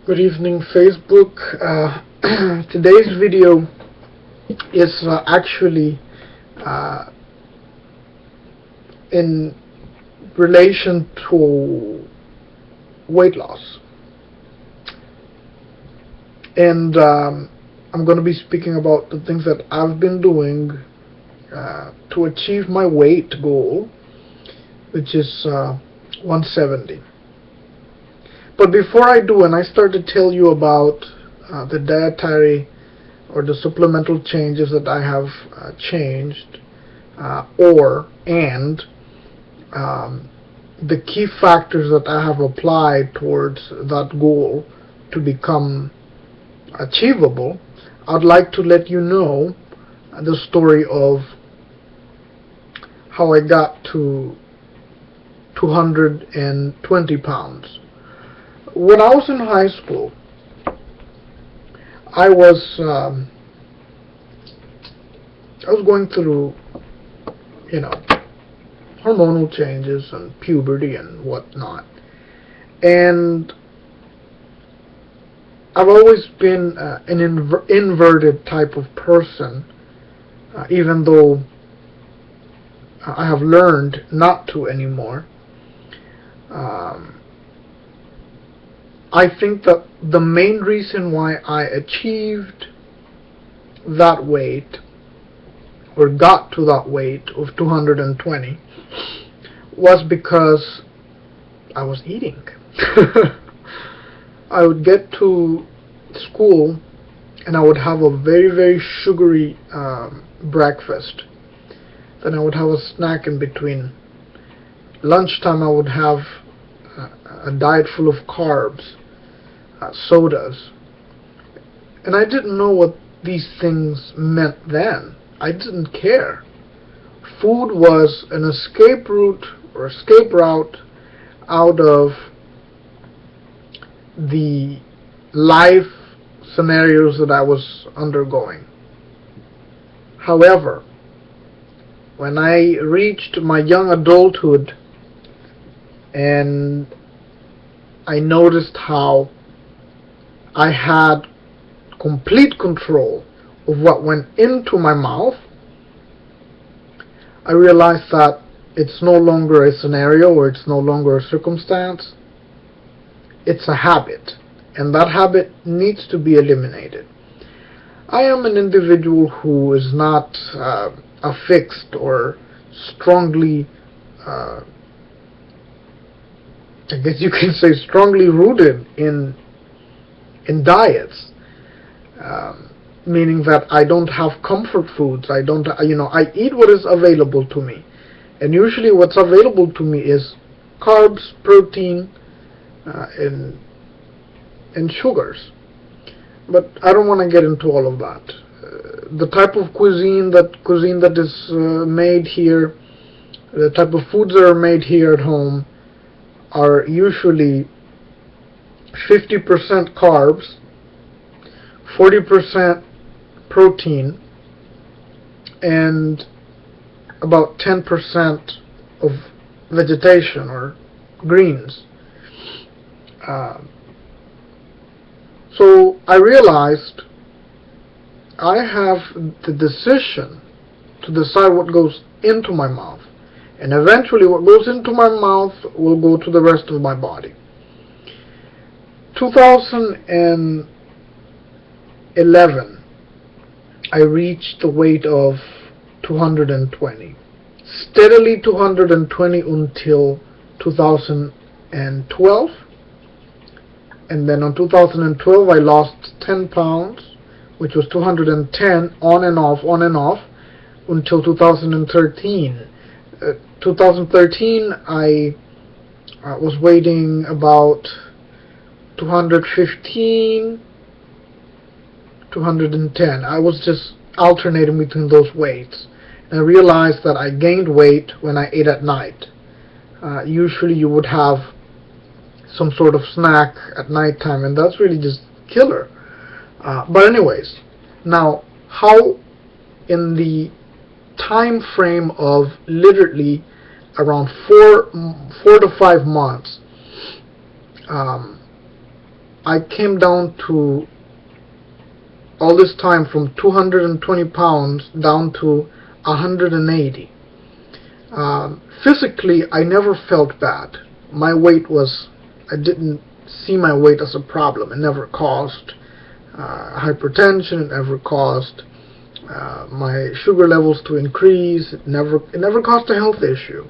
Good evening, Facebook. Today's video is actually uh, in relation to weight loss, and I'm going to be speaking about the things that I've been doing to achieve my weight goal, which is 170. But before I do, and I start to tell you about the dietary or the supplemental changes that I have changed, the key factors that I have applied towards that goal to become achievable, I'd like to let you know the story of how I got to 220 pounds. When I was in high school, I was going through, hormonal changes and puberty and whatnot, and I've always been an inverted type of person, even though I have learned not to anymore. I think that the main reason why I achieved that weight, or got to that weight of 220, was because I was eating. I would get to school and I would have a very, very sugary breakfast. Then I would have a snack in between. Lunchtime I would have a diet full of carbs, sodas. And I didn't know what these things meant then. I didn't care. Food was an escape route out of the life scenarios that I was undergoing. However, when I reached my young adulthood and I noticed how I had complete control of what went into my mouth, I realized that it's no longer a scenario, or it's no longer a circumstance. It's a habit, and that habit needs to be eliminated. I am an individual who is not affixed or strongly, I guess you can say, strongly rooted in diets, meaning that I don't have comfort foods. I eat what is available to me, and usually what's available to me is carbs, protein, and sugars. But I don't want to get into all of that. The type of cuisine that is made here, the type of foods that are made here at home, are usually 50% carbs, 40% protein, and about 10% of vegetation or greens. So I realized I have the decision to decide what goes into my mouth, and eventually what goes into my mouth will go to the rest of my body. 2011, I reached the weight of 220. Steadily 220 until 2012. And then in 2012 I lost 10 pounds, which was 210 on and off, until 2013. 2013 I was weighing about 215, 210. I was just alternating between those weights. And I realized that I gained weight when I ate at night. Usually you would have some sort of snack at nighttime, and that's really just killer. But anyways, now how in the time frame of literally around 4 to 5 months, I came down to, all this time, from 220 pounds down to 180. Physically, I never felt bad. My weight was, I didn't see my weight as a problem. It never caused hypertension. It never caused my sugar levels to increase. It never caused a health issue.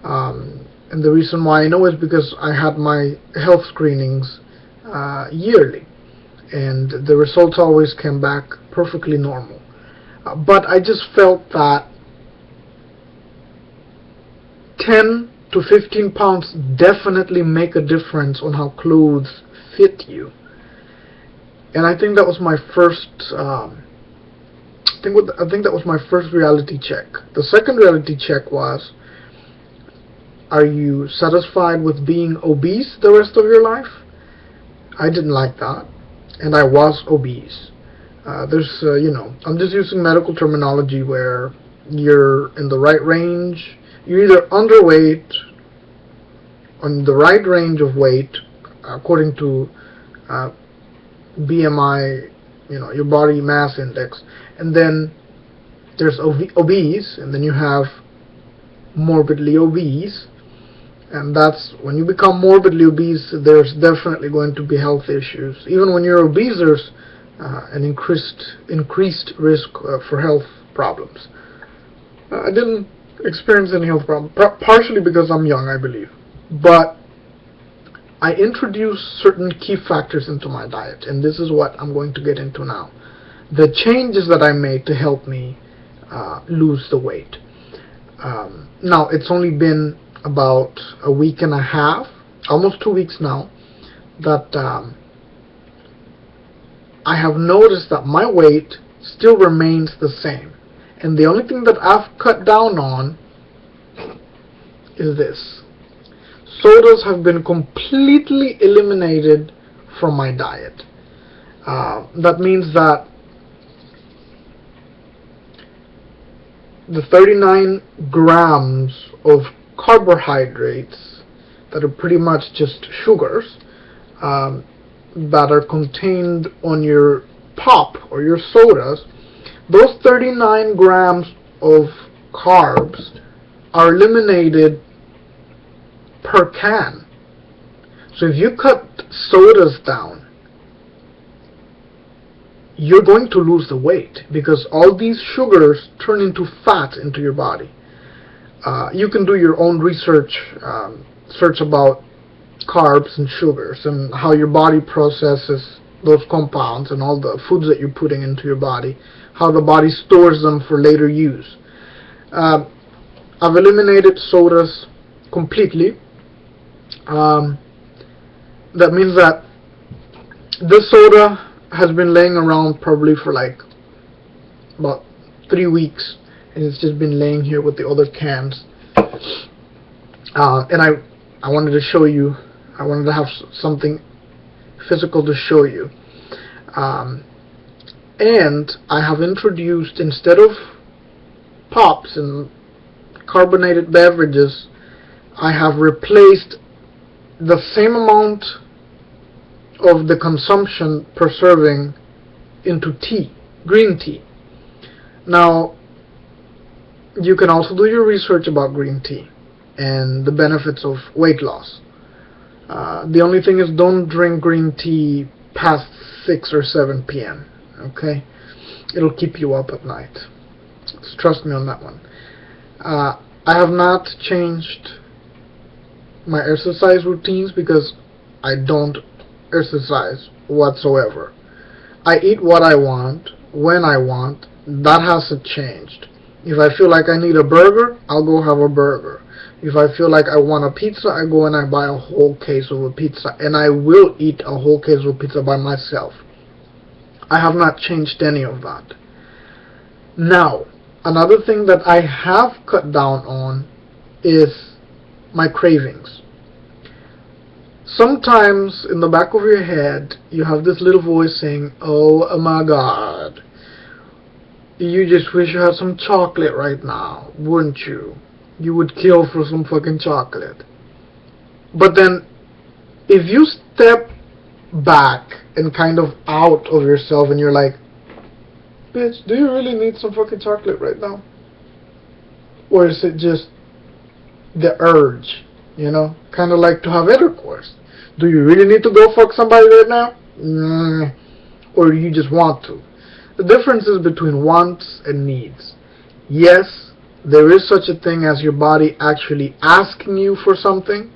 And the reason why I know is because I had my health screenings yearly, and the results always came back perfectly normal. But I just felt that 10 to 15 pounds definitely make a difference on how clothes fit you. And I think that was my first I think that was my first reality check. The second reality check was, are you satisfied with being obese the rest of your life? I didn't like that, and I was obese. I'm just using medical terminology where you're in the right range. You're either underweight, on the right range of weight, according to BMI, your body mass index, and then there's obese, and then you have morbidly obese, and that's when you become morbidly obese. There's definitely going to be health issues. Even when you're obese, there's an increased risk for health problems. I didn't experience any health problems, partially because I'm young, I believe, but I introduced certain key factors into my diet, and this is what I'm going to get into now. The changes that I made to help me lose the weight. Now, it's only been about a week and a half, almost 2 weeks now, that I have noticed that my weight still remains the same. And the only thing that I've cut down on is this. Sodas have been completely eliminated from my diet. That means that the 39 grams of carbohydrates that are pretty much just sugars that are contained on your pop or your sodas, those 39 grams of carbs are eliminated per can. So if you cut sodas down, you're going to lose the weight, because all these sugars turn into fat into your body. You can do your own research, search about carbs and sugars and how your body processes those compounds and all the foods that you're putting into your body, how the body stores them for later use. I've eliminated sodas completely. That means that this soda has been laying around probably for like about 3 weeks, and it's just been laying here with the other cans. And I wanted to show you. I wanted to have something physical to show you. And I have introduced, instead of pops and carbonated beverages, I have replaced the same amount of the consumption per serving into tea, green tea. Now, you can also do your research about green tea and the benefits of weight loss. The only thing is, don't drink green tea past 6 or 7 p.m. Okay? It'll keep you up at night. So trust me on that one. I have not changed my exercise routines because I don't exercise whatsoever. I eat what I want, when I want. That hasn't changed. If I feel like I need a burger, I'll go have a burger. If I feel like I want a pizza, I go and I buy a whole case of a pizza, and I will eat a whole case of pizza by myself. I have not changed any of that. Now, another thing that I have cut down on is my cravings. Sometimes in the back of your head, you have this little voice saying, "Oh my God, you just wish you had some chocolate right now, wouldn't you? You would kill for some fucking chocolate." But then, if you step back and kind of out of yourself, and you're like, bitch, do you really need some fucking chocolate right now? Or is it just the urge, kind of like to have intercourse? Do you really need to go fuck somebody right now? Or you just want to? The difference is between wants and needs. Yes, there is such a thing as your body actually asking you for something.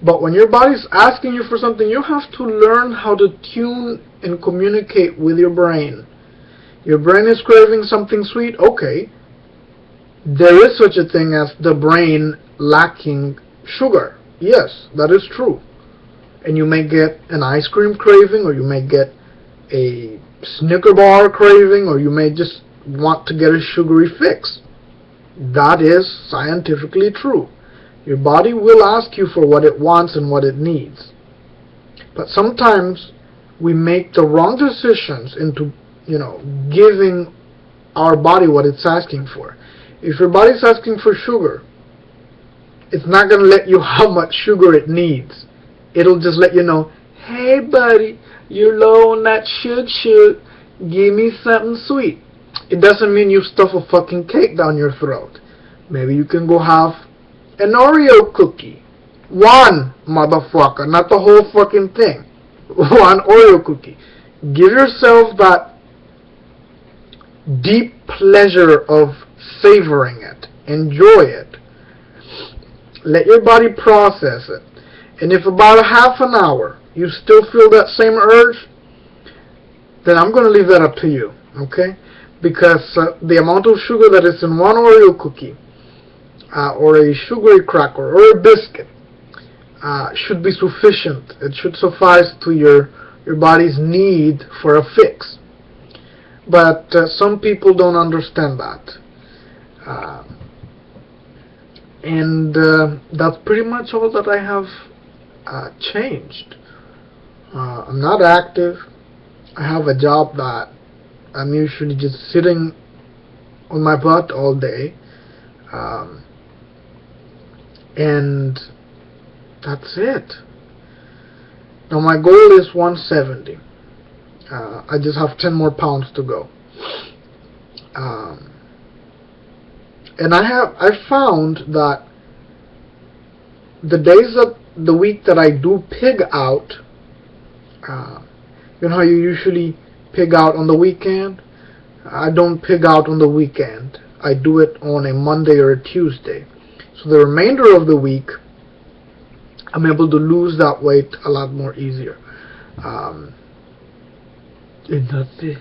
But when your body's asking you for something, you have to learn how to tune and communicate with your brain. Your brain is craving something sweet. Okay. There is such a thing as the brain lacking sugar. Yes, that is true. And you may get an ice cream craving, or you may get a Snicker bar craving, or you may just want to get a sugary fix. That is scientifically true. Your body will ask you for what it wants and what it needs. But sometimes we make the wrong decisions into, giving our body what it's asking for. If your body's asking for sugar, it's not going to let you how much sugar it needs. It'll just let you know, hey buddy, you're low on that shug. Give me something sweet. It doesn't mean you stuff a fucking cake down your throat. Maybe you can go have an Oreo cookie. One, motherfucker, not the whole fucking thing. One Oreo cookie. Give yourself that deep pleasure of savoring it. Enjoy it. Let your body process it. And if about a half an hour you still feel that same urge, then I'm going to leave that up to you, okay? Because the amount of sugar that is in one Oreo cookie, or a sugary cracker, or a biscuit, should be sufficient. It should suffice to your body's need for a fix. But some people don't understand that. And that's pretty much all that I have changed. I'm not active. I have a job that I'm usually just sitting on my butt all day. And that's it. Now my goal is 170. I just have 10 more pounds to go. And I found that the days of the week that I do pig out, you know how you usually pig out on the weekend? I don't pig out on the weekend. I do it on a Monday or a Tuesday. So the remainder of the week, I'm able to lose that weight a lot more easier. And that's it.